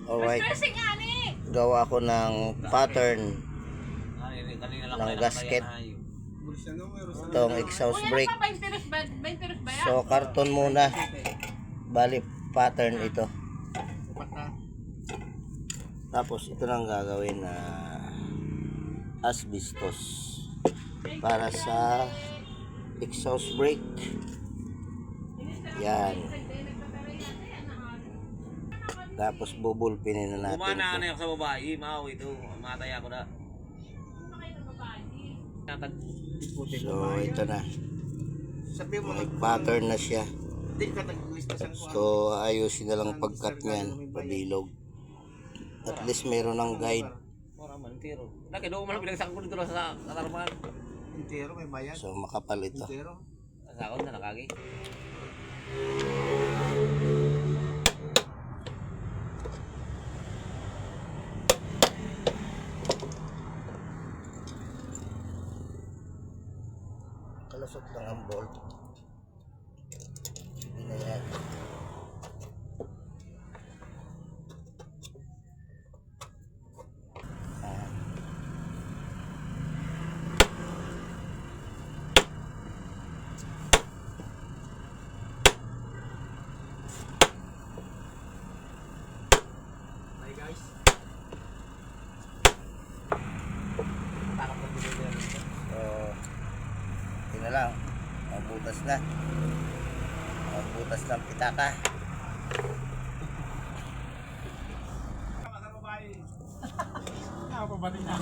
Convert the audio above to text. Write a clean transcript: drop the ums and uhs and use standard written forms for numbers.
Alright. Gawa ko ng pattern ng gasket. Itong exhaust brake. So, karton muna. Bali, pattern ito. Tapos, ito lang gagawin na asbestos para sa exhaust brake. Yan. Tapos bubulpinin na natin. Kumana na ako sa babae, mao ito, matay ako na. So ito na. May pattern na siya. So ayusin na lang pagkat niyan, pabilog. At least meron ng guide. So makapal ito. Sakot na nakagi. Kalusot lang ang bolt. Hindi na yan. Hi guys. Ito na lang. Magbutas na. Magbutas ng pitaka. Ako pa ba rin na?